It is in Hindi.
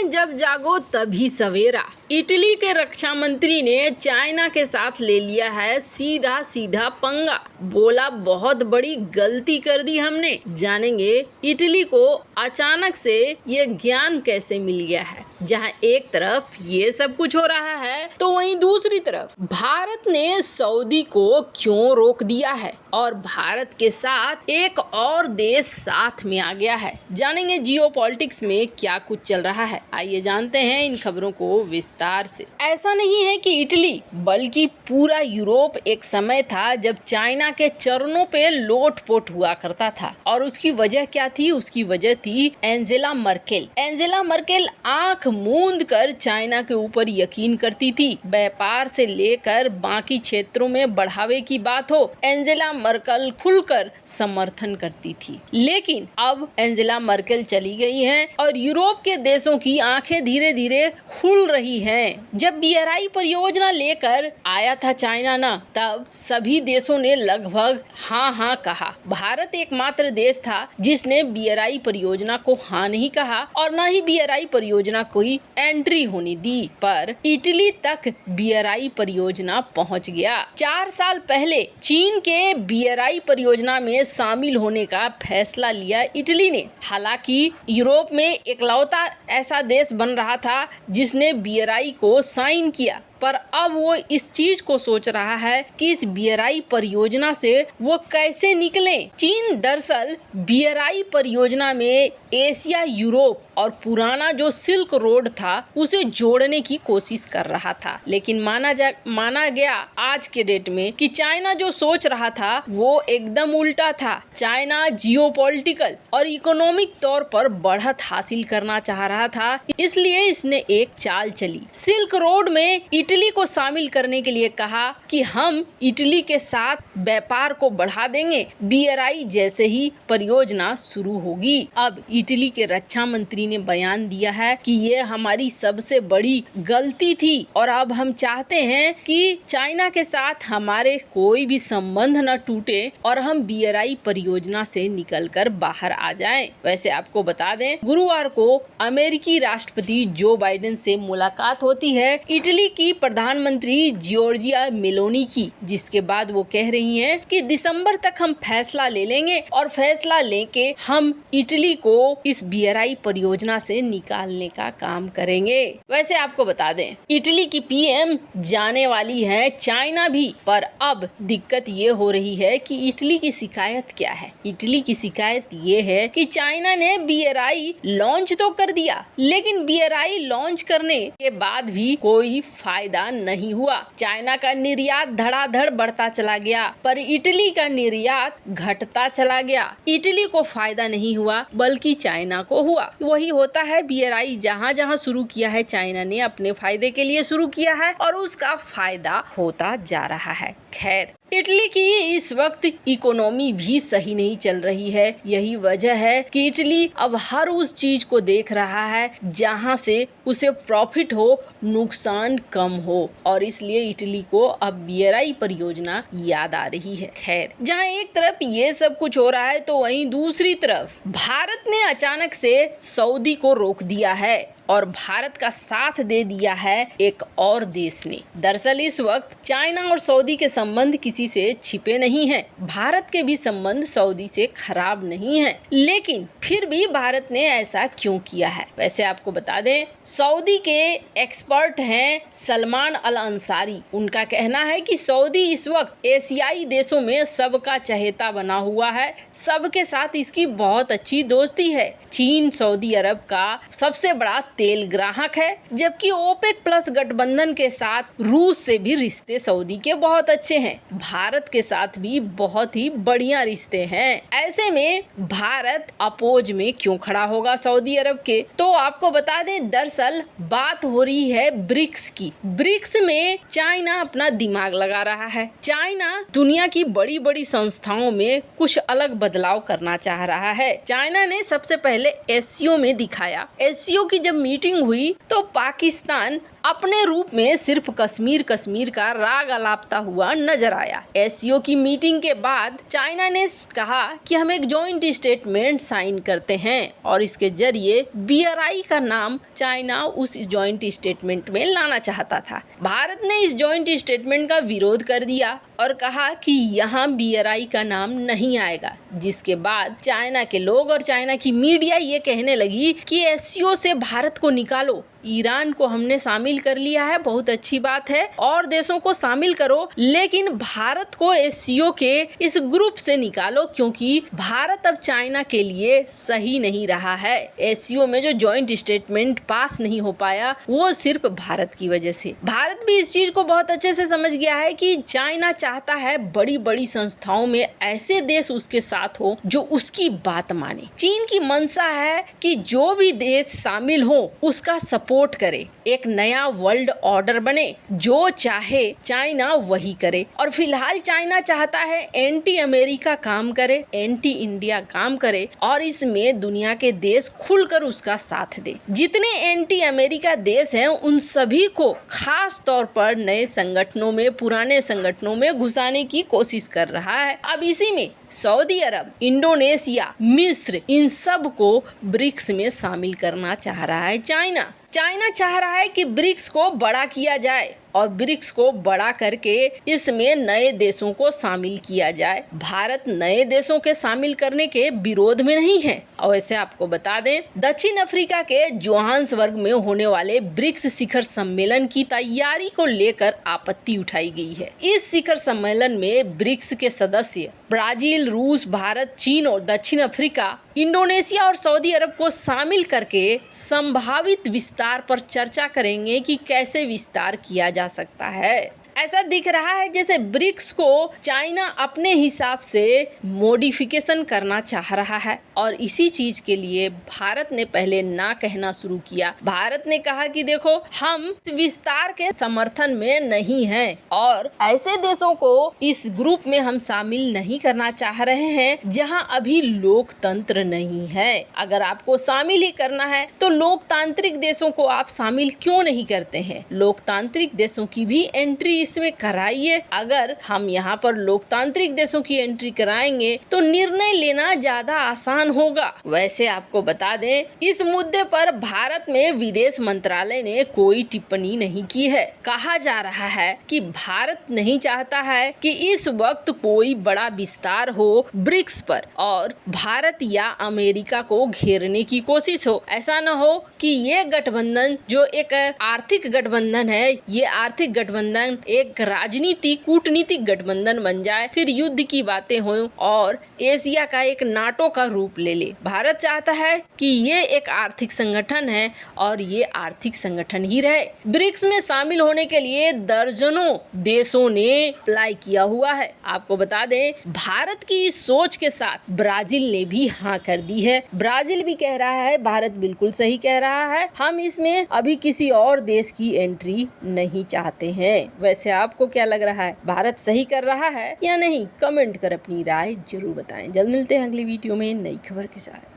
हैं जब जागो तभी सवेरा। इटली के रक्षा मंत्री ने चाइना के साथ ले लिया है सीधा सीधा पंगा। बोला बहुत बड़ी गलती कर दी हमने। जानेंगे इटली को अचानक से ये ज्ञान कैसे मिल गया है। जहां एक तरफ ये सब कुछ हो रहा है तो वहीं दूसरी तरफ भारत ने सऊदी को क्यों रोक दिया है और भारत के साथ एक और देश साथ में आ गया है। जानेंगे जियोपॉलिटिक्स में क्या कुछ चल रहा है। आइए जानते हैं इन खबरों को विस्तार से। ऐसा नहीं है कि इटली बल्कि पूरा यूरोप एक समय था जब चाइना के चरणों पे लोटपोट हुआ करता था। और उसकी वजह क्या थी? उसकी वजह थी एंजेला मर्केल। एंजेला मर्केल आंख मूंद कर चाइना के ऊपर यकीन करती थी। व्यापार से लेकर बाकी क्षेत्रों में बढ़ावे की बात हो, एंजेला मर्केल खुलकर समर्थन करती थी। लेकिन अब एंजेला मर्केल चली गई हैं और यूरोप के देशों की आंखें धीरे धीरे खुल रही हैं। जब BRI परियोजना लेकर आया था चाइना ना, तब सभी देशों ने लगभग हाँ कहा। भारत एकमात्र देश था जिसने BRI परियोजना को हाँ नहीं कहा और न ही BRI परियोजना कोई एंट्री होने दी। पर इटली तक BRI परियोजना पहुंच गया। 4 साल पहले चीन के BRI परियोजना में शामिल होने का फैसला लिया इटली ने। हालांकि यूरोप में इकलौता ऐसा देश बन रहा था जिसने BRI को साइन किया, पर अब वो इस चीज को सोच रहा है कि इस BRI परियोजना से वो कैसे निकलें। चीन दरअसल BRI परियोजना में एशिया, यूरोप और पुराना जो सिल्क रोड था उसे जोड़ने की कोशिश कर रहा था। लेकिन माना गया आज के डेट में कि चाइना जो सोच रहा था वो एकदम उल्टा था। चाइना जियोपॉलिटिकल और इकोनॉमिक तौर पर बढ़त हासिल करना चाह रहा था, इसलिए इसने एक चाल चली। सिल्क रोड में इटली को शामिल करने के लिए कहा कि हम इटली के साथ व्यापार को बढ़ा देंगे BRI जैसे ही परियोजना शुरू होगी। अब इटली के रक्षा मंत्री ने बयान दिया है कि ये हमारी सबसे बड़ी गलती थी और अब हम चाहते हैं कि चाइना के साथ हमारे कोई भी संबंध न टूटे और हम BRI परियोजना से निकलकर बाहर आ जाएं। वैसे आपको बता दें, गुरुवार को अमेरिकी राष्ट्रपति जो बाइडेन से मुलाकात होती है इटली की प्रधानमंत्री जॉर्जिया मेलोनी की, जिसके बाद वो कह रही हैं कि दिसंबर तक हम फैसला ले लेंगे और फैसला लेके हम इटली को इस BRI परियोजना से निकालने का काम करेंगे। वैसे आपको बता दें, इटली की PM जाने वाली है चाइना भी, पर अब दिक्कत ये हो रही है कि इटली की शिकायत क्या है। इटली की शिकायत ये है कि चाइना ने BRI लॉन्च तो कर दिया, लेकिन BRI लॉन्च करने के बाद भी कोई फायदा नहीं हुआ। चाइना का निर्यात धड़ाधड़ बढ़ता चला गया, पर इटली का निर्यात घटता चला गया। इटली को फायदा नहीं हुआ बल्कि चाइना को हुआ। वही होता है BRI, जहाँ जहाँ शुरू किया है चाइना ने अपने फायदे के लिए शुरू किया है और उसका फायदा होता जा रहा है। खैर, इटली की इस वक्त इकोनॉमी भी सही नहीं चल रही है। यही वजह है कि इटली अब हर उस चीज को देख रहा है जहां से उसे प्रॉफिट हो, नुकसान कम हो, और इसलिए इटली को अब BRI परियोजना याद आ रही है। खैर, जहां एक तरफ ये सब कुछ हो रहा है तो वहीं दूसरी तरफ भारत ने अचानक से सऊदी को रोक दिया है और भारत का साथ दे दिया है एक और देश ने। दरअसल इस वक्त चाइना और सऊदी के संबंध किसी से छिपे नहीं हैं। भारत के भी संबंध सऊदी से खराब नहीं हैं, लेकिन फिर भी भारत ने ऐसा क्यों किया है? वैसे आपको बता दें, सऊदी के एक्सपर्ट हैं सलमान अल अंसारी। उनका कहना है कि सऊदी इस वक्त एशियाई देशों में सबका चहेता बना हुआ है, सबके साथ इसकी बहुत अच्छी दोस्ती है। चीन सऊदी अरब का सबसे बड़ा तेल ग्राहक है, जबकि OPEC प्लस गठबंधन के साथ रूस से भी रिश्ते सऊदी के बहुत अच्छे हैं। भारत के साथ भी बहुत ही बढ़िया रिश्ते हैं। ऐसे में भारत अपोज में क्यों खड़ा होगा सऊदी अरब के? तो आपको बता दें, दरअसल बात हो रही है ब्रिक्स की। ब्रिक्स में चाइना अपना दिमाग लगा रहा है। चाइना दुनिया की बड़ी बड़ी संस्थाओं में कुछ अलग बदलाव करना चाह रहा है। चाइना ने सबसे पहले SCO में दिखाया। SCO की जब मीटिंग हुई तो पाकिस्तान अपने रूप में सिर्फ कश्मीर का राग अलापता हुआ नजर आया। एससीओ की मीटिंग के बाद चाइना ने कहा कि हम एक जॉइंट स्टेटमेंट साइन करते हैं और इसके जरिए BRI का नाम चाइना उस जॉइंट स्टेटमेंट में लाना चाहता था। भारत ने इस जॉइंट स्टेटमेंट का विरोध कर दिया और कहा कि यहाँ BRI का नाम नहीं आएगा, जिसके बाद चाइना के लोग और चाइना की मीडिया ये कहने लगी कि एससीओ से भारत को निकालो, ईरान को हमने शामिल कर लिया है, बहुत अच्छी बात है, और देशों को शामिल करो, लेकिन भारत को एससीओ के इस ग्रुप से निकालो क्योंकि भारत अब चाइना के लिए सही नहीं रहा है। एससीओ में जो जॉइंट स्टेटमेंट पास नहीं हो पाया वो सिर्फ भारत की वजह से। भारत भी इस चीज को बहुत अच्छे से समझ गया है कि चाइना चाहता है बड़ी बड़ी संस्थाओं में ऐसे देश उसके साथ हो जो उसकी बात माने। चीन की मंशा है कि जो भी देश शामिल हो उसका सपोर्ट करे, एक नया वर्ल्ड ऑर्डर बने, जो चाहे चाइना वही करे। और फिलहाल चाइना चाहता है एंटी अमेरिका काम करे, एंटी इंडिया काम करे और इसमें दुनिया के देश खुलकर उसका साथ दे। जितने एंटी अमेरिका देश हैं उन सभी को खास तौर पर नए संगठनों में, पुराने संगठनों में घुसाने की कोशिश कर रहा है। अब इसी में सऊदी अरब, इंडोनेशिया, मिस्र, इन सब को ब्रिक्स में शामिल करना चाह रहा है चाइना। चाइना चाह रहा है कि ब्रिक्स को बड़ा किया जाए और ब्रिक्स को बड़ा करके इसमें नए देशों को शामिल किया जाए। भारत नए देशों के शामिल करने के विरोध में नहीं है। और वैसे आपको बता दें, दक्षिण अफ्रीका के जोहान्सबर्ग में होने वाले ब्रिक्स शिखर सम्मेलन की तैयारी को लेकर आपत्ति उठाई गई है। इस शिखर सम्मेलन में ब्रिक्स के सदस्य ब्राजील, रूस, भारत, चीन और दक्षिण अफ्रीका, इंडोनेशिया और सऊदी अरब को शामिल करके संभावित विस्तार पर चर्चा करेंगे कि कैसे विस्तार किया जा सकता है। ऐसा दिख रहा है जैसे ब्रिक्स को चाइना अपने हिसाब से मॉडिफिकेशन करना चाह रहा है और इसी चीज के लिए भारत ने पहले ना कहना शुरू किया। भारत ने कहा कि देखो, हम विस्तार के समर्थन में नहीं हैं और ऐसे देशों को इस ग्रुप में हम शामिल नहीं करना चाह रहे हैं जहां अभी लोकतंत्र नहीं है। अगर आपको शामिल ही करना है तो लोकतांत्रिक देशों को आप शामिल क्यों नहीं करते हैं? लोकतांत्रिक देशों की भी एंट्री इसमें कराइए। अगर हम यहाँ पर लोकतांत्रिक देशों की एंट्री कराएंगे तो निर्णय लेना ज्यादा आसान होगा। वैसे आपको बता दें, इस मुद्दे पर भारत में विदेश मंत्रालय ने कोई टिप्पणी नहीं की है। कहा जा रहा है कि भारत नहीं चाहता है कि इस वक्त कोई बड़ा विस्तार हो ब्रिक्स पर और भारत या अमेरिका को घेरने की कोशिश हो। ऐसा न हो कि ये गठबंधन जो एक आर्थिक गठबंधन है, ये आर्थिक गठबंधन एक राजनीतिक कूटनीतिक गठबंधन बन जाए, फिर युद्ध की बातें हो और एशिया का एक नाटो का रूप ले ले। भारत चाहता है कि ये एक आर्थिक संगठन है और ये आर्थिक संगठन ही रहे। ब्रिक्स में शामिल होने के लिए दर्जनों देशों ने अप्लाई किया हुआ है। आपको बता दें, भारत की इस सोच के साथ ब्राजील ने भी हाँ कर दी है। ब्राजील भी कह रहा है भारत बिल्कुल सही कह रहा है, हम इसमें अभी किसी और देश की एंट्री नहीं चाहते हैं। वैसे आपको क्या लग रहा है, भारत सही कर रहा है या नहीं? कमेंट कर अपनी राय जरूर बताएं। जल्द मिलते हैं अगली वीडियो में नई खबर के साथ।